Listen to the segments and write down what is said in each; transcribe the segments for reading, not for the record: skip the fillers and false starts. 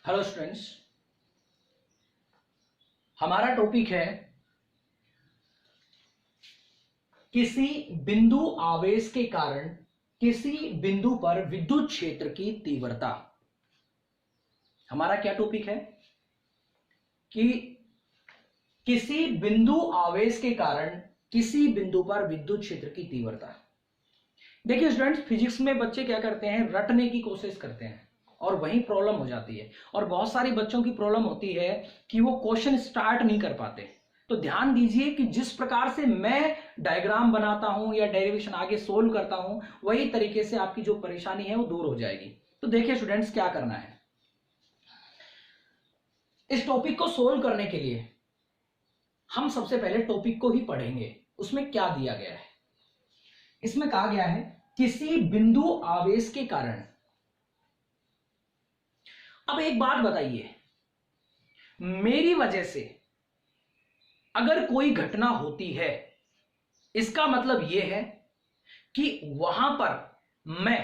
Hello students, हमारा topic है किसी बिंदु आवेश के कारण किसी बिंदु पर विद्युत क्षेत्र की तीव्रता। हमारा क्या टॉपिक है कि किसी बिंदु आवेश के कारण किसी बिंदु पर विद्युत क्षेत्र की तीव्रता। देखिए स्टूडेंट्स, फिजिक्स में बच्चे क्या करते हैं, रटने की कोशिश करते हैं और वही प्रॉब्लम हो जाती है। और बहुत सारे बच्चों की प्रॉब्लम होती है कि वो क्वेश्चन स्टार्ट नहीं कर पाते। तो ध्यान दीजिए कि जिस प्रकार से मैं डायग्राम बनाता हूं या डेरिवेशन आगे सोल्व करता हूं, वही तरीके से आपकी जो परेशानी है वो दूर हो जाएगी। तो देखिए स्टूडेंट्स, क्या करना है, इस टॉपिक को सोल्व करने के लिए हम सबसे पहले टॉपिक को ही पढ़ेंगे। उसमें क्या दिया गया है, इसमें कहा गया है किसी बिंदु आवेश के कारण। अब एक बात बताइए, मेरी वजह से अगर कोई घटना होती है, इसका मतलब यह है कि वहां पर मैं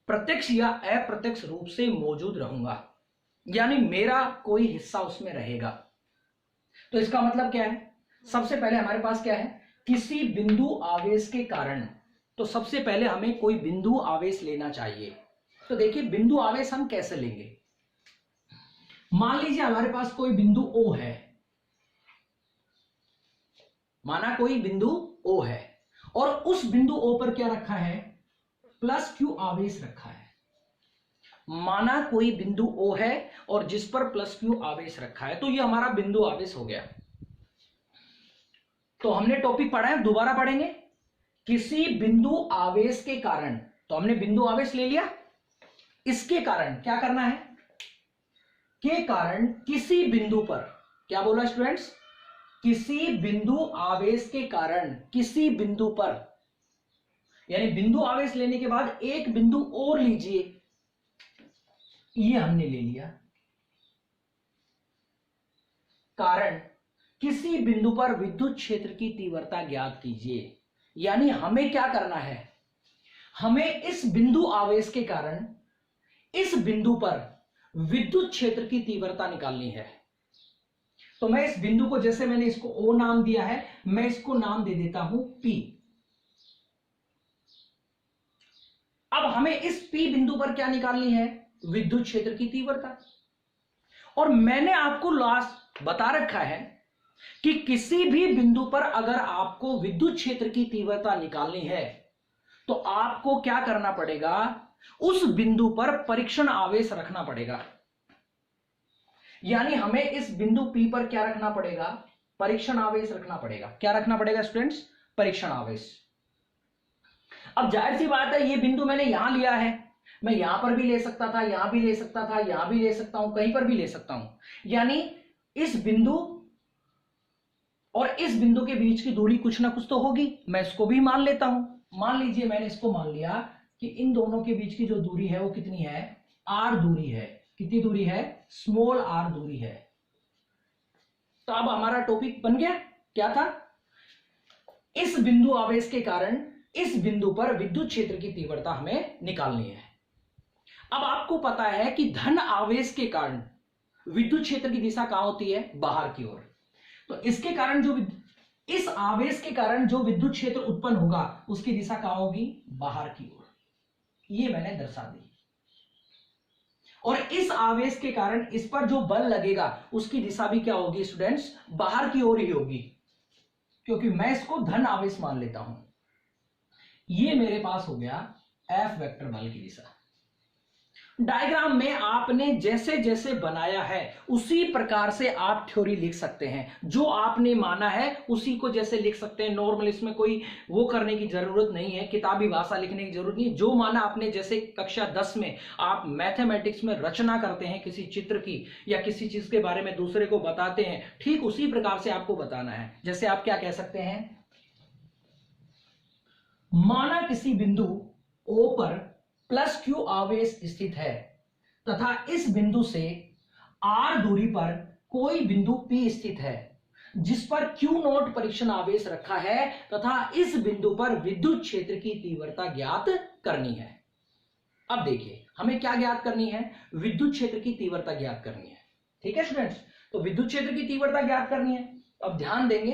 प्रत्यक्ष या अप्रत्यक्ष रूप से मौजूद रहूंगा, यानी मेरा कोई हिस्सा उसमें रहेगा। तो इसका मतलब क्या है, सबसे पहले हमारे पास क्या है, किसी बिंदु आवेश के कारण। तो सबसे पहले हमें कोई बिंदु आवेश लेना चाहिए। तो देखिए बिंदु आवेश हम कैसे लेंगे। मान लीजिए हमारे पास कोई बिंदु O है, माना कोई बिंदु O है और उस बिंदु O पर क्या रखा है, प्लस Q आवेश रखा है। माना कोई बिंदु O है और जिस पर प्लस Q आवेश रखा है, तो ये हमारा बिंदु आवेश हो गया। तो हमने टॉपिक पढ़ा है, दोबारा पढ़ेंगे। किसी बिंदु आवेश के कारण, तो हमने बिंदु आवेश ले लिया, इसके कारण क्या करना है, के कारण किसी बिंदु पर, क्या बोला स्टूडेंट्स, किसी बिंदु आवेश के कारण किसी बिंदु पर, यानी बिंदु आवेश लेने के बाद एक बिंदु और लीजिए, ये हमने ले लिया। कारण किसी बिंदु पर विद्युत क्षेत्र की तीव्रता ज्ञात कीजिए। यानी हमें क्या करना है, हमें इस बिंदु आवेश के कारण इस बिंदु पर विद्युत क्षेत्र की तीव्रता निकालनी है। तो मैं इस बिंदु को, जैसे मैंने इसको O नाम दिया है, मैं इसको नाम दे देता हूं P। अब हमें इस P बिंदु पर क्या निकालनी है, विद्युत क्षेत्र की तीव्रता। और मैंने आपको लास्ट बता रखा है कि किसी भी बिंदु पर अगर आपको विद्युत क्षेत्र की तीव्रता निकालनी है तो आपको क्या करना पड़ेगा, उस बिंदु पर परीक्षण आवेश रखना पड़ेगा। यानी हमें इस बिंदु P पर क्या रखना पड़ेगा, परीक्षण आवेश रखना पड़ेगा। क्या रखना पड़ेगा स्टूडेंट्स, परीक्षण आवेश। अब जाहिर सी बात है, ये बिंदु मैंने यहां लिया है, मैं यहां पर भी ले सकता था, यहां भी ले सकता था, यहां भी ले सकता हूं, कहीं पर भी ले सकता हूं। यानी इस बिंदु और इस बिंदु के बीच की दूरी कुछ ना कुछ तो होगी, मैं इसको भी मान लेता हूं। मान लीजिए मैंने इसको मान लिया कि इन दोनों के बीच की जो दूरी है वो कितनी है, r दूरी है। कितनी दूरी है, स्मॉल r दूरी है। तो अब हमारा टॉपिक बन गया, क्या था, इस बिंदु आवेश के कारण इस बिंदु पर विद्युत क्षेत्र की तीव्रता हमें निकालनी है। अब आपको पता है कि धन आवेश के कारण विद्युत क्षेत्र की दिशा कहां होती है, बाहर की ओर। तो इसके कारण जो इस आवेश के कारण जो विद्युत क्षेत्र उत्पन्न होगा उसकी दिशा कहां होगी, बाहर की ओर। ये मैंने दर्शा दी। और इस आवेश के कारण इस पर जो बल लगेगा उसकी दिशा भी क्या होगी स्टूडेंट्स, बाहर की ओर ही होगी, क्योंकि मैं इसको धन आवेश मान लेता हूं। ये मेरे पास हो गया F वेक्टर बल की दिशा। डायग्राम में आपने जैसे जैसे बनाया है उसी प्रकार से आप थ्योरी लिख सकते हैं। जो आपने माना है उसी को जैसे लिख सकते हैं। नॉर्मल इसमें कोई वो करने की जरूरत नहीं है, किताबी भाषा लिखने की जरूरत नहीं। जो माना आपने, जैसे कक्षा 10 में आप मैथमेटिक्स में रचना करते हैं किसी चित्र की या किसी चीज के बारे में दूसरे को बताते हैं, ठीक उसी प्रकार से आपको बताना है। जैसे आप क्या कह सकते हैं, माना किसी बिंदु O पर प्लस Q आवेश स्थित है तथा इस बिंदु से R दूरी पर कोई बिंदु P स्थित है जिस पर Q0 परीक्षण आवेश रखा है तथा इस बिंदु पर विद्युत क्षेत्र की तीव्रता ज्ञात करनी है। अब देखिए हमें क्या ज्ञात करनी है, विद्युत क्षेत्र की तीव्रता ज्ञात करनी है। ठीक है स्टूडेंट्स, तो विद्युत क्षेत्र की तीव्रता ज्ञात करनी है। अब ध्यान देंगे,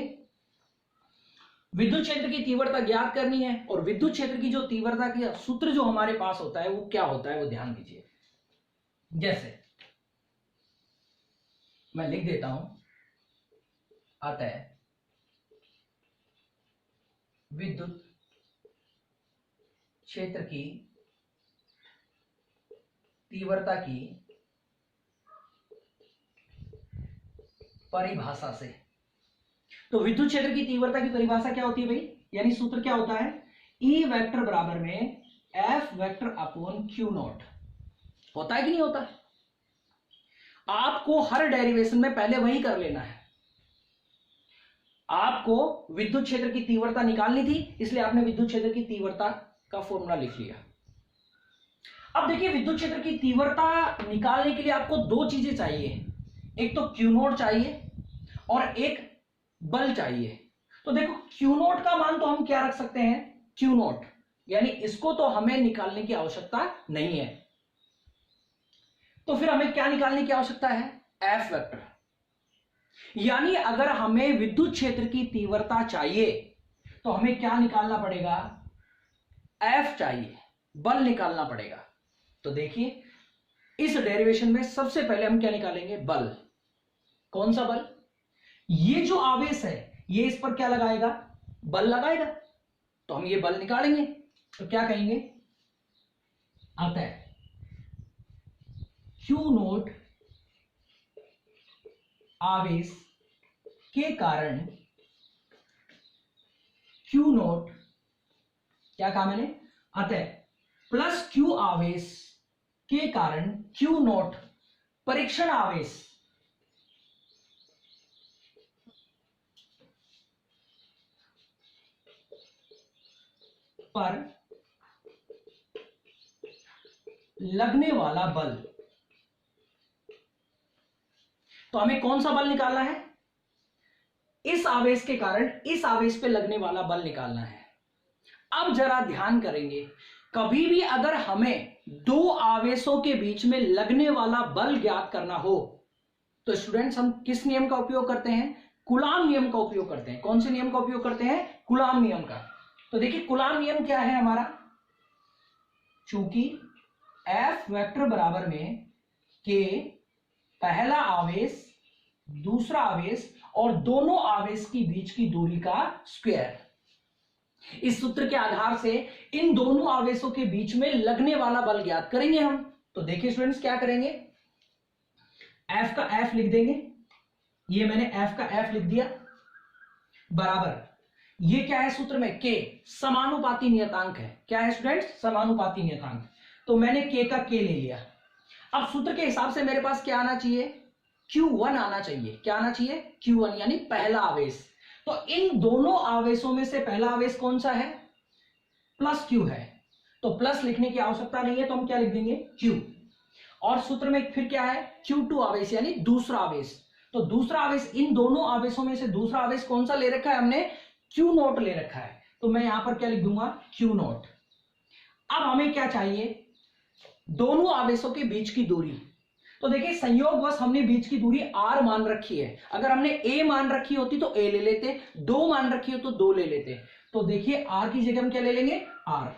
विद्युत क्षेत्र की तीव्रता ज्ञात करनी है और विद्युत क्षेत्र की जो तीव्रता की सूत्र जो हमारे पास होता है वो क्या होता है वो ध्यान दीजिए। जैसे मैं लिख देता हूं, अतः विद्युत क्षेत्र की तीव्रता की परिभाषा से, तो विद्युत क्षेत्र की तीव्रता की परिभाषा क्या होती है भाई, यानी सूत्र क्या होता है, E वेक्टर बराबर में F vector upon Q not. होता है कि नहीं होता? आपको हर डेरिवेशन में पहले वही कर लेना है। आपको विद्युत क्षेत्र की तीव्रता निकालनी थी, इसलिए आपने विद्युत क्षेत्र की तीव्रता का फॉर्मूला लिख लिया। अब देखिए, विद्युत क्षेत्र की तीव्रता निकालने के लिए आपको दो चीजें चाहिए, एक तो Q नॉट चाहिए और एक बल चाहिए। तो देखो, Q नॉट का मान तो हम क्या रख सकते हैं, Q नॉट, यानी इसको तो हमें निकालने की आवश्यकता नहीं है। तो फिर हमें क्या निकालने की आवश्यकता है, F वेक्टर। यानी अगर हमें विद्युत क्षेत्र की तीव्रता चाहिए तो हमें क्या निकालना पड़ेगा, F चाहिए, बल निकालना पड़ेगा। तो देखिए, इस डेरिवेशन में सबसे पहले हम क्या निकालेंगे, बल। कौन सा बल, ये जो आवेश है ये इस पर क्या लगाएगा, बल लगाएगा। तो हम ये बल निकालेंगे, तो क्या कहेंगे, अतः Q नोट आवेश के कारण, Q नोट क्या कहा मैंने, अतः प्लस Q आवेश के कारण Q नोट परीक्षण आवेश पर लगने वाला बल। तो हमें कौन सा बल निकालना है, इस आवेश के कारण इस आवेश पे लगने वाला बल निकालना है। अब जरा ध्यान करेंगे, कभी भी अगर हमें दो आवेशों के बीच में लगने वाला बल ज्ञात करना हो तो स्टूडेंट्स हम किस नियम का उपयोग करते हैं, कूलाम नियम का उपयोग करते हैं। कौन से नियम का उपयोग करते हैं, कूलाम नियम का। तो देखिए, कूलाम नियम क्या है हमारा, चूंकि F वेक्टर बराबर में K पहला आवेश, दूसरा आवेश और दोनों आवेश की बीच की दूरी का स्क्वायर। इस सूत्र के आधार से इन दोनों आवेशों के बीच में लगने वाला बल ज्ञात करेंगे हम। तो देखिए स्टूडेंट्स, क्या करेंगे, F का F लिख देंगे, ये मैंने F का F लिख दिया, बराबर, ये क्या है सूत्र में, K समानुपाती नियतांक है। क्या है स्टूडेंट्स, समानुपाती नियतांक। तो मैंने K का K ले लिया। अब सूत्र के हिसाब से मेरे पास क्या आना चाहिए, Q1 आना चाहिए। क्या आना चाहिए, Q1, यानी पहला आवेश। तो इन दोनों आवेशों में से पहला आवेश कौन सा है, प्लस Q है। तो प्लस लिखने की आवश्यकता नहीं है, तो हम क्या लिख देंगे, Q। और सूत्र में फिर क्या है, Q2 आवेश, यानी दूसरा आवेश। तो दूसरा आवेश, इन दोनों आवेशों में से दूसरा आवेश कौन सा ले रखा है हमने, Q नोट ले रखा है। तो मैं यहां पर क्या लिख दूंगा, Q नोट। अब हमें क्या चाहिए, दोनों आवेशों के बीच की दूरी। तो देखिए, संयोगवश हमने बीच की दूरी r मान रखी है। अगर हमने a मान रखी होती तो a ले लेते, 2 मान रखी हो तो 2 ले लेते। तो देखिए, r की जगह हम क्या ले लेंगे, r,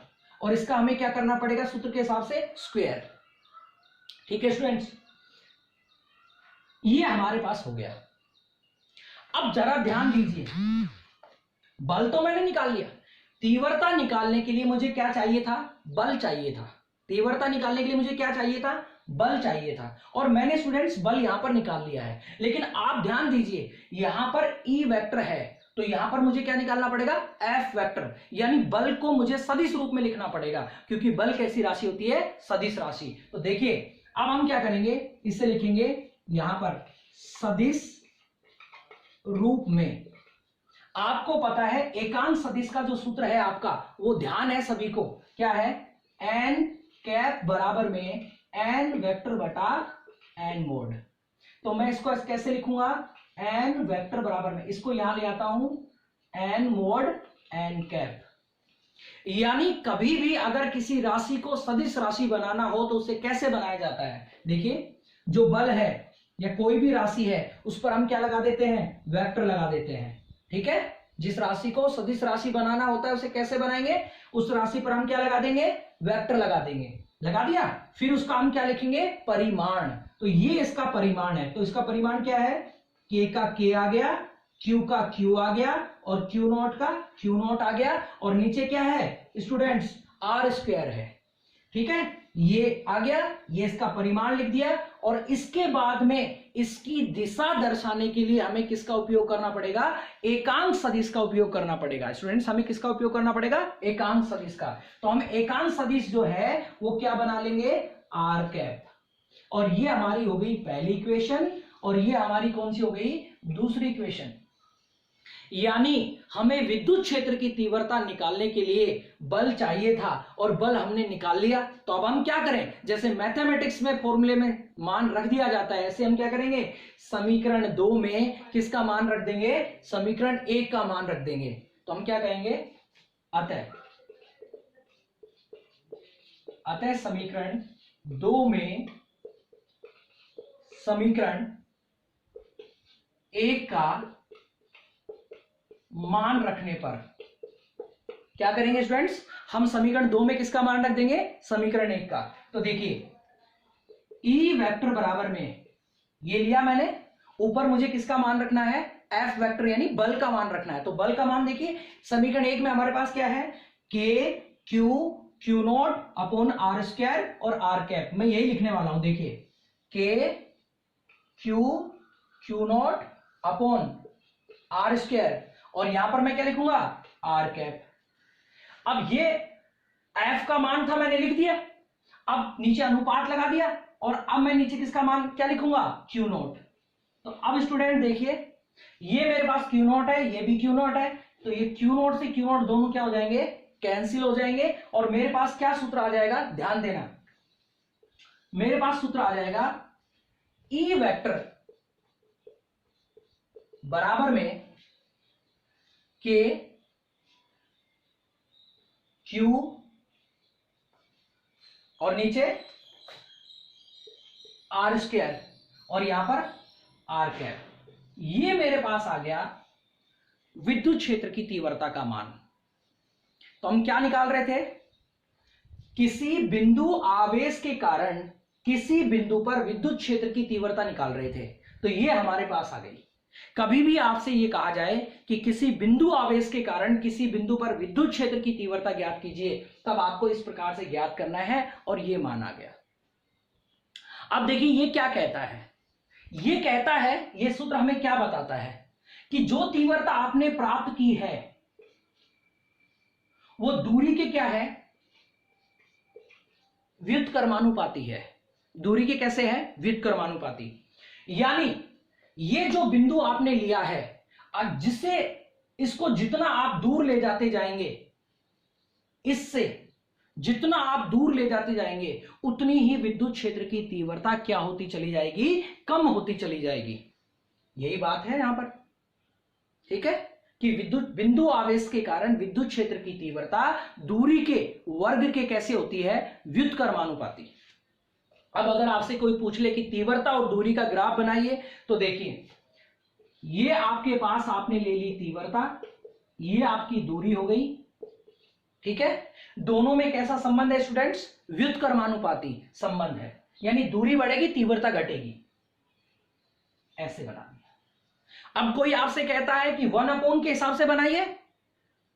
और इसका हमें क्या करना पड़ेगा सूत्र के हिसाब से, स्क्वायर। ठीक है स्टूडेंट्स, ये हमारे पास हो गया। अब जरा ध्यान दीजिए, बल तो मैंने निकाल लिया, तीव्रता निकालने के लिए मुझे क्या चाहिए था, बल चाहिए था। तीव्रता निकालने के लिए मुझे क्या चाहिए था, बल चाहिए था, और मैंने स्टूडेंट्स बल यहां पर निकाल लिया है। लेकिन आप ध्यान दीजिए, यहां पर E वेक्टर है, तो यहां पर मुझे क्या निकालना पड़ेगा, F वेक्टर, यानी बल को मुझे सदिश रूप में लिखना पड़ेगा, क्योंकि बल कैसी राशि होती है, सदिश राशि। तो देखिए, अब हम क्या करेंगे, इसे लिखेंगे यहां पर सदिश रूप में। आपको पता है एकांक सदिश का जो सूत्र है आपका, वो ध्यान है सभी को, क्या है, n कैप बराबर में n वेक्टर बटा n मोड। तो मैं इसको कैसे लिखूंगा, n वेक्टर बराबर में, इसको यहां ले आता हूं, n मोड n कैप। यानी कभी भी अगर किसी राशि को सदिश राशि बनाना हो तो उसे कैसे बनाया जाता है, देखिए, जो बल है या कोई भी राशि है उस पर हम क्या लगा देते हैं, वेक्टर लगा देते हैं। ठीक है, जिस राशि को सदिश राशि बनाना होता है उसे कैसे बनाएंगे, उस राशि पर हम क्या लगा देंगे, वेक्टर लगा देंगे। लगा दिया, फिर उसका हम क्या लिखेंगे, परिमाण। तो ये इसका परिमाण है, तो इसका परिमाण क्या है, k का k आ गया, q का q आ गया और q नॉट का q नॉट आ गया, और नीचे क्या है स्टूडेंट्स, r स्क्वायर है। ठीक है, ये आ गया, ये इसका परिमाण लिख दिया। और इसके बाद में इसकी दिशा दर्शाने के लिए हमें किसका उपयोग करना पड़ेगा, एकांक सदिश का उपयोग करना पड़ेगा। स्टूडेंट्स हमें किसका उपयोग करना पड़ेगा, एकांक सदिश का। तो हम एकांक सदिश जो है वो क्या बना लेंगे, आर कैप। और ये हमारी हो गई पहली इक्वेशन, और ये हमारी कौन सी हो गई, दूसरी इक्वेशन। यानी हमें विद्युत क्षेत्र की तीव्रता निकालने के लिए बल चाहिए था और बल हमने निकाल लिया। तो अब हम क्या करें, जैसे मैथमेटिक्स में फॉर्मूले में मान रख दिया जाता है, ऐसे हम क्या करेंगे, समीकरण 2 में किसका मान रख देंगे, समीकरण 1 का मान रख देंगे। तो हम क्या कहेंगे, अतः समीकरण 2 में समीकरण 1 का मान रखने पर क्या करेंगे स्टूडेंट्स, हम समीकरण 2 में किसका मान रख देंगे, समीकरण 1 का। तो देखिए E वेक्टर बराबर में, ये लिया मैंने, ऊपर मुझे किसका मान रखना है, F वेक्टर यानी बल का मान रखना है। तो बल का मान देखिए समीकरण 1 में हमारे पास क्या है, K Q Q not upon R square और R कैप। मैं यही लिखने वाला हूं, देखिए K Q Q not upon R square, और यहां पर मैं क्या लिखूंगा, R कैप। अब ये F का मान था, मैंने लिख दिया। अब नीचे अनुपात लगा दिया, और अब मैं नीचे किसका मान क्या लिखूंगा, Q नॉट। तो अब स्टूडेंट देखिए, ये मेरे पास Q नॉट है, ये भी Q नॉट है, तो ये Q नॉट से Q नॉट दोनों क्या हो जाएंगे, कैंसिल हो जाएंगे। और मेरे पास क्या सूत्र आ जाएगा, ध्यान देना, मेरे पास सूत्र आ जाएगा E वेक्टर बराबर में K Q और नीचे R स्क्वायर और यहां पर R कैप। ये मेरे पास आ गया विद्युत क्षेत्र की तीव्रता का मान। तो हम क्या निकाल रहे थे, किसी बिंदु आवेश के कारण किसी बिंदु पर विद्युत क्षेत्र की तीव्रता निकाल रहे थे। तो ये हमारे पास आ गई। कभी भी आपसे यह कहा जाए कि किसी बिंदु आवेश के कारण किसी बिंदु पर विद्युत क्षेत्र की तीव्रता ज्ञात कीजिए, तब आपको इस प्रकार से ज्ञात करना है, और यह माना गया। अब देखिए ये क्या कहता है, ये कहता है, यह सूत्र हमें क्या बताता है कि जो तीव्रता आपने प्राप्त की है वो दूरी के क्या है, व्युत्क्रमानुपाती है। दूरी के कैसे है, व्युत्क्रमानुपाती। यानी ये जो बिंदु आपने लिया है, जिससे इसको जितना आप दूर ले जाते जाएंगे, इससे जितना आप दूर ले जाते जाएंगे उतनी ही विद्युत क्षेत्र की तीव्रता क्या होती चली जाएगी, कम होती चली जाएगी। यही बात है यहां पर। ठीक है, कि विद्युत बिंदु आवेश के कारण विद्युत क्षेत्र की तीव्रता दूरी के वर्ग के कैसे होती है, व्युत्क्रमानुपाती। अब अगर आपसे कोई पूछ ले कि तीव्रता और दूरी का ग्राफ बनाइए, तो देखिए ये आपके पास आपने ले ली तीव्रता, ये आपकी दूरी हो गई। ठीक है, दोनों में कैसा संबंध है स्टूडेंट्स, व्युत्क्रमानुपाती संबंध है। यानी दूरी बढ़ेगी तीव्रता घटेगी, ऐसे बना दिया। अब कोई आपसे कहता है कि 1/, के हिसाब से बनाइए,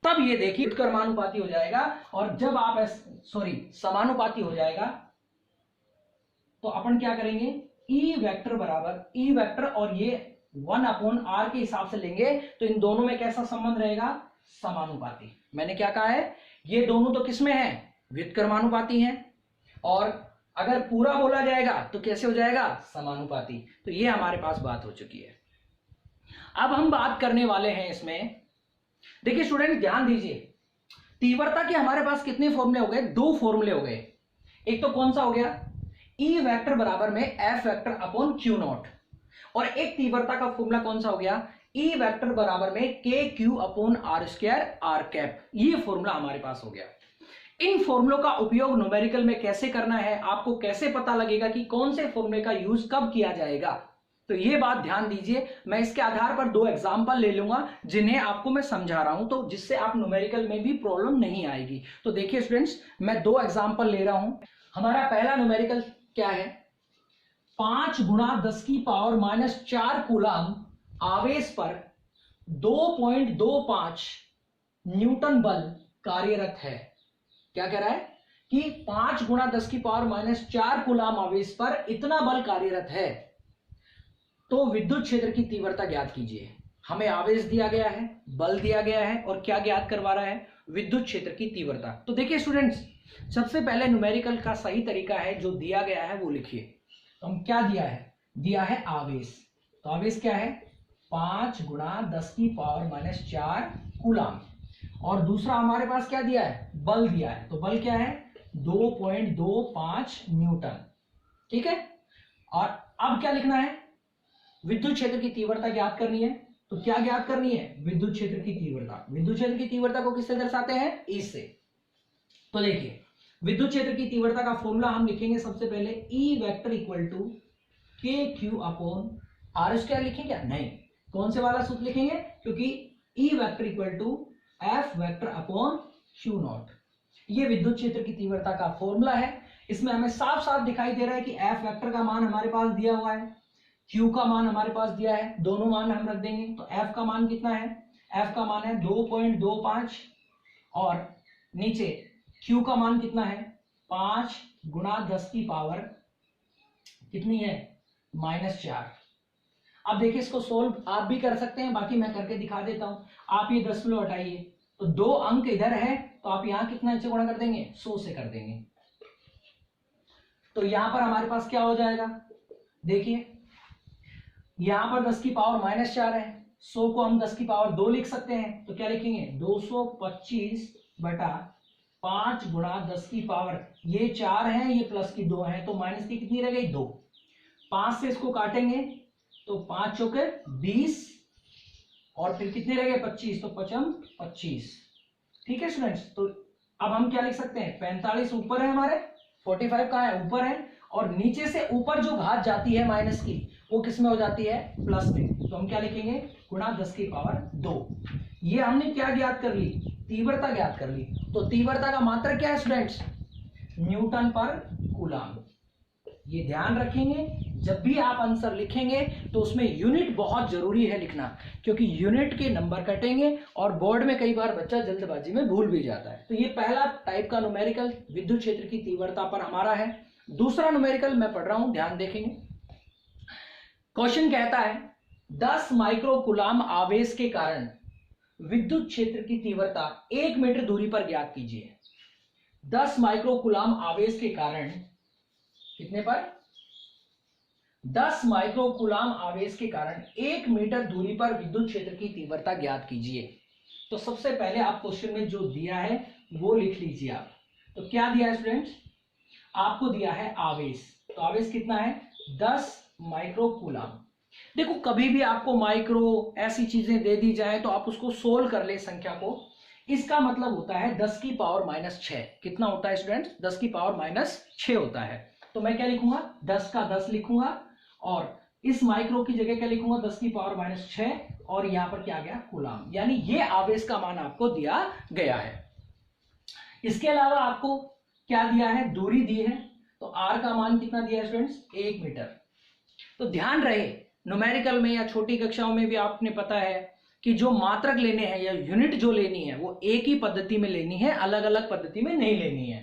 तब ये देखिए व्युत्क्रमानुपाती हो जाएगा। और जब आप समानुपाती हो जाएगा तो अपन क्या करेंगे, E वेक्टर बराबर E वेक्टर, और ये 1/r के हिसाब से लेंगे, तो इन दोनों में कैसा संबंध रहेगा, समानुपाती। मैंने क्या कहा है, ये दोनों तो किसमें है, व्युत्क्रमानुपाती हैं, और अगर पूरा बोला जाएगा तो कैसे हो जाएगा, समानुपाती। तो ये हमारे पास बात हो चुकी है। अब हम बात करने वाले हैं इसमें, देखिए स्टूडेंट ध्यान दीजिए, तीव्रता के हमारे पास कितने फॉर्मूले हो गए, 2 फॉर्मूले हो गए। एक तो कौन सा हो गया, E वेक्टर बराबर में F vector upon Q not, और एक तीव्रता का फॉर्मूला कौन सा हो गया, E वेक्टर बराबर में KQ upon R square R cap. ये फॉर्मूला हमारे पास हो गया। इन फॉर्मूलों का उपयोग न्यूमेरिकल में कैसे करना है, आपको कैसे पता लगेगा कि कौन से फॉर्मूले का यूज कब किया जाएगा, तो ये बात ध्यान दीजिए। मैं इसके आधार पर 2 एग्जाम्पल ले लूंगा जिन्हें आपको मैं समझा रहा हूं, तो जिससे आप न्यूमेरिकल में भी प्रॉब्लम नहीं आएगी। तो देखिए स्टूडेंट्स, मैं 2 एग्जाम्पल ले रहा हूं। हमारा पहला न्यूमेरिकल क्या है, 5 गुणा 10 की पावर -4 कूलम आवेश पर 2.25 न्यूटन बल कार्यरत है। क्या कह रहा है कि 5 गुणा 10 की पावर -4 कूलम आवेश पर इतना बल कार्यरत है, तो विद्युत क्षेत्र की तीव्रता ज्ञात कीजिए। हमें आवेश दिया गया है, बल दिया गया है, और क्या ज्ञात करवा रहा है, विद्युत क्षेत्र की तीव्रता। तो देखिए स्टूडेंट्स, सबसे पहले न्यूमेरिकल का सही तरीका है, जो दिया गया है वो लिखिए। तो हम क्या दिया है, दिया है आवेश। तो आवेश क्या है, 5 गुणा 10 की पावर -4 कूलम, और दूसरा हमारे पास क्या दिया है, बल दिया है। तो बल क्या है, 2.25 न्यूटन। ठीक है, और अब क्या लिखना है, विद्युत क्षेत्र की तीव्रता ज्ञात करनी है। तो क्या ज्ञात करनी है, विद्युत क्षेत्र की तीव्रता। विद्युत क्षेत्र की तीव्रता को किससे दर्शाते हैं, ई से। तो देखिए, विद्युत क्षेत्र की तीव्रता का फॉर्मूला हम लिखेंगे सबसे पहले, E vector equal to K Q upon R square. लिखेंगे क्या, नहीं, कौन से वाला सूत्र लिखेंगे, क्योंकि E vector equal to F vector upon Q naught. ये विद्युत क्षेत्र की तीव्रता का फॉर्मूला है। इसमें हमें साफ साफ दिखाई दे रहा है कि एफ वेक्टर का मान हमारे पास दिया हुआ है, क्यू का मान हमारे पास दिया है, दोनों मान हम रख देंगे। तो एफ का मान कितना है, एफ का मान है 2.25, और नीचे क्यू का मान कितना है, 5 गुणा 10 की पावर कितनी है, -4। अब देखिए, इसको सोल्व आप भी कर सकते हैं, बाकी मैं करके दिखा देता हूं। आप ये 10 किलो हटाइए, तो 2 अंक इधर है, तो आप यहां कितना से गुणा कर देंगे, 100 से कर देंगे। तो यहां पर हमारे पास क्या हो जाएगा, देखिए यहां पर 10 की पावर -4 है, 100 को हम 10 की पावर 2 लिख सकते हैं। तो क्या लिखेंगे, 225 बटा 5 गुणा 10 की पावर, ये 4 है, ये प्लस की 2 है, तो माइनस की कितनी रह गई, 2। 5 से इसको काटेंगे तो 5 चौके 20, और फिर कितने रह गए, 25, तो 25। ठीक है स्टूडेंट्स, तो अब हम क्या लिख सकते हैं, 45 ऊपर है हमारे, 45 कहाँ है, ऊपर है, और नीचे से ऊपर जो घात जाती है माइनस की, वो किस में हो जाती है, प्लस में। तो हम क्या लिखेंगे, गुणा 10 की पावर 2। ये हमने क्या ज्ञात कर ली, तीव्रता ज्ञात कर ली। तो तीव्रता का मात्रक क्या है स्टूडेंट्स, न्यूटन पर कूलम। ये ध्यान रखेंगे, जब भी आप आंसर लिखेंगे तो उसमें यूनिट बहुत जरूरी है लिखना, क्योंकि यूनिट के नंबर कटेंगे, और बोर्ड में कई बार बच्चा जल्दबाजी में भूल भी जाता है। तो ये पहला टाइप का न्यूमेरिकल विद्युत क्षेत्र की तीव्रता पर हमारा है। दूसरा न्यूमेरिकल मैं पढ़ रहा हूं, ध्यान देखेंगे। क्वेश्चन कहता है 10 माइक्रो कूलम आवेश के कारण विद्युत क्षेत्र की तीव्रता 1 मीटर दूरी पर ज्ञात कीजिए। 10 माइक्रो कूलम आवेश के कारण कितने पर, 10 माइक्रो कूलम आवेश के कारण 1 मीटर दूरी पर विद्युत क्षेत्र की तीव्रता ज्ञात कीजिए। तो सबसे पहले आप क्वेश्चन में जो दिया है वो लिख लीजिए आप। तो क्या दिया है स्टूडेंट्स, आपको दिया है आवेश। तो आवेश कितना है, 10 माइक्रो कूलम। देखो, कभी भी आपको माइक्रो ऐसी चीजें दे दी जाए तो आप उसको सोल्व कर ले संख्या को। इसका मतलब होता है 10 की पावर -6। कितना होता है स्टूडेंट्स, 10 की पावर -6 होता है। तो मैं क्या लिखूंगा, 10 का 10 लिखूंगा, और इस माइक्रो की जगह क्या लिखूंगा, 10 की पावर -6, और यहां पर क्या आ गया, कूलम। यानी ये आवेश का मान आपको दिया गया है। इसके अलावा आपको क्या दिया है, दूरी दी है। तो आर का मान कितना दिया है स्टूडेंट्स, 1 मीटर। तो ध्यान रहे, न्यूमेरिकल में या छोटी कक्षाओं में भी आपने पता है कि जो मात्रक लेने हैं या यूनिट जो लेनी है वो एक ही पद्धति में लेनी है, अलग अलग पद्धति में नहीं लेनी है।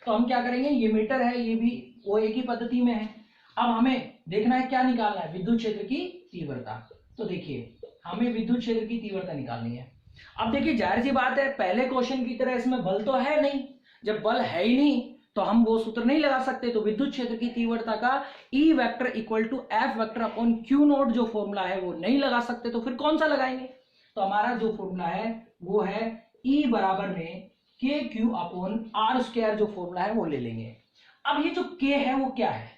तो हम क्या करेंगे, ये मीटर है, ये भी वो एक ही पद्धति में है। अब हमें देखना है क्या निकालना है, विद्युत क्षेत्र की तीव्रता। तो देखिए, हमें विद्युत क्षेत्र की तीव्रता निकालनी है। अब देखिए, जाहिर सी बात है, पहले क्वेश्चन की तरह इसमें बल तो है नहीं। जब बल है ही नहीं तो हम वो सूत्र नहीं लगा सकते। तो विद्युत क्षेत्र की तीव्रता का E vector equal to F vector upon Q naught जो फॉर्मूला है वो नहीं लगा सकते। तो फिर कौन सा लगाएंगे, तो हमारा जो फॉर्मूला है वो है ई बराबर में के क्यू अपॉन आर स्क्वायर, जो फॉर्मूला है वो ले लेंगे। अब ये जो के है वो क्या है,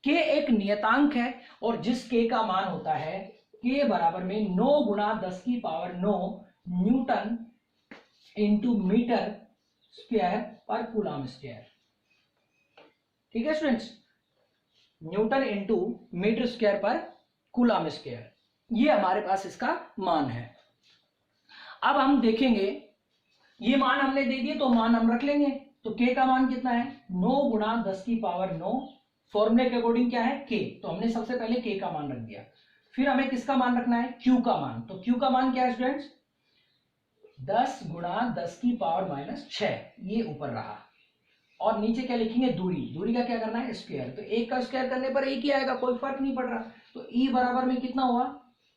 के एक नियतांक है, और जिस के का मान होता है के बराबर में 9 गुणा 10 की power 9 newton into metre square पर कूलम स्क्वायर। ठीक है students, newton into metre square पर कूलम स्क्वायर, ये हमारे पास इसका मान है। अब हम देखेंगे, ये मान हमने दे दिए तो मान हम रख लेंगे। तो k का मान कितना है, 9 गुणा 10 की पावर 9, फॉर्मूले के अकॉर्डिंग क्या है k, तो हमने सबसे पहले k का मान रख दिया। फिर हमें किसका मान रखना है, q का मान। तो q का मान क्या है स्टूडेंट्स, 10 गुणा 10 की पावर माइनस 6, ये ऊपर रहा। और नीचे क्या लिखेंगे, दूरी, दूरी का क्या करना है, स्क्वायर। तो एक का स्क्वायर करने पर एक ही आएगा, कोई फर्क नहीं पड़ रहा। तो e बराबर में कितना हुआ,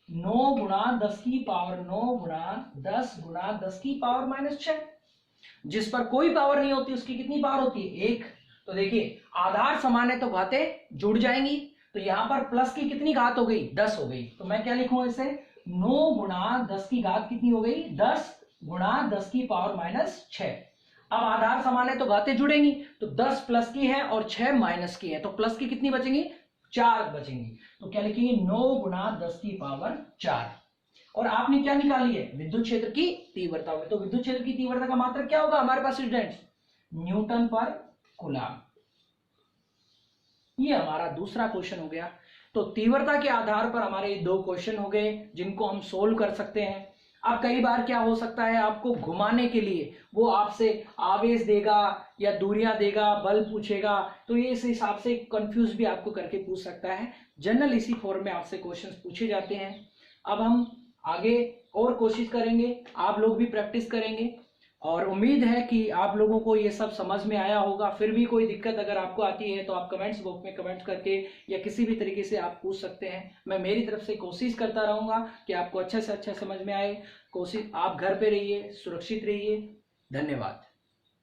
9 गुणा 10 की पावर 9 गुणा 10 गुणा 10 की पावर माइनस 6। जिस पर कोई पावर नहीं होती उसकी कितनी पावर होती है, 1। तो देखिए आधार समान है तो घातें जुड़ जाएंगी। तो यहां पर प्लस की कितनी घात हो गई, 10 हो गई। तो मैं क्या लिखूंगा इसे, 9 गुणा 10 की घात कितनी हो गई, 10 गुणा 10 की पावर माइनस 6। अब आधार समान है तो घातें जुड़ेंगी। तो 10 प्लस की है और 6 माइनस की है, तो प्लस की कितनी बचेंगी, 4 बचेंगी। तो क्या लिखेंगे, 9 गुणा 10 की पावर 4। और आपने क्या निकाली है, विद्युत क्षेत्र की तीव्रता। तो विद्युत क्षेत्र की तीव्रता का मात्रक क्या होगा हमारे पास स्टूडेंट्स, न्यूटन पर कूलम। ये हमारा दूसरा क्वेश्चन हो गया। तो तीव्रता के आधार पर हमारे 2 क्वेश्चन हो गए जिनको हम सोल्व कर सकते हैं। अब कई बार क्या हो सकता है, आपको घुमाने के लिए वो आपसे आवेश देगा या दूरियां देगा, बल पूछेगा, तो ये इस हिसाब से कंफ्यूज भी आपको करके पूछ सकता है। जनरल इसी फॉर्म में आपसे क्वेश्चंस पूछे जाते हैं। अब हम आगे और कोशिश करेंगे, आप लोग भी प्रैक्टिस करेंगे और उम्मीद है कि आप लोगों को ये सब समझ में आया होगा। फिर भी कोई दिक्कत अगर आपको आती है तो आप कमेंट्स बॉक्स में कमेंट करके या किसी भी तरीके से आप पूछ सकते हैं। मैं मेरी तरफ से कोशिश करता रहूंगा कि आपको अच्छे से अच्छा समझ में आए। कोशिश, आप घर पे रहिए, सुरक्षित रहिए। धन्यवाद।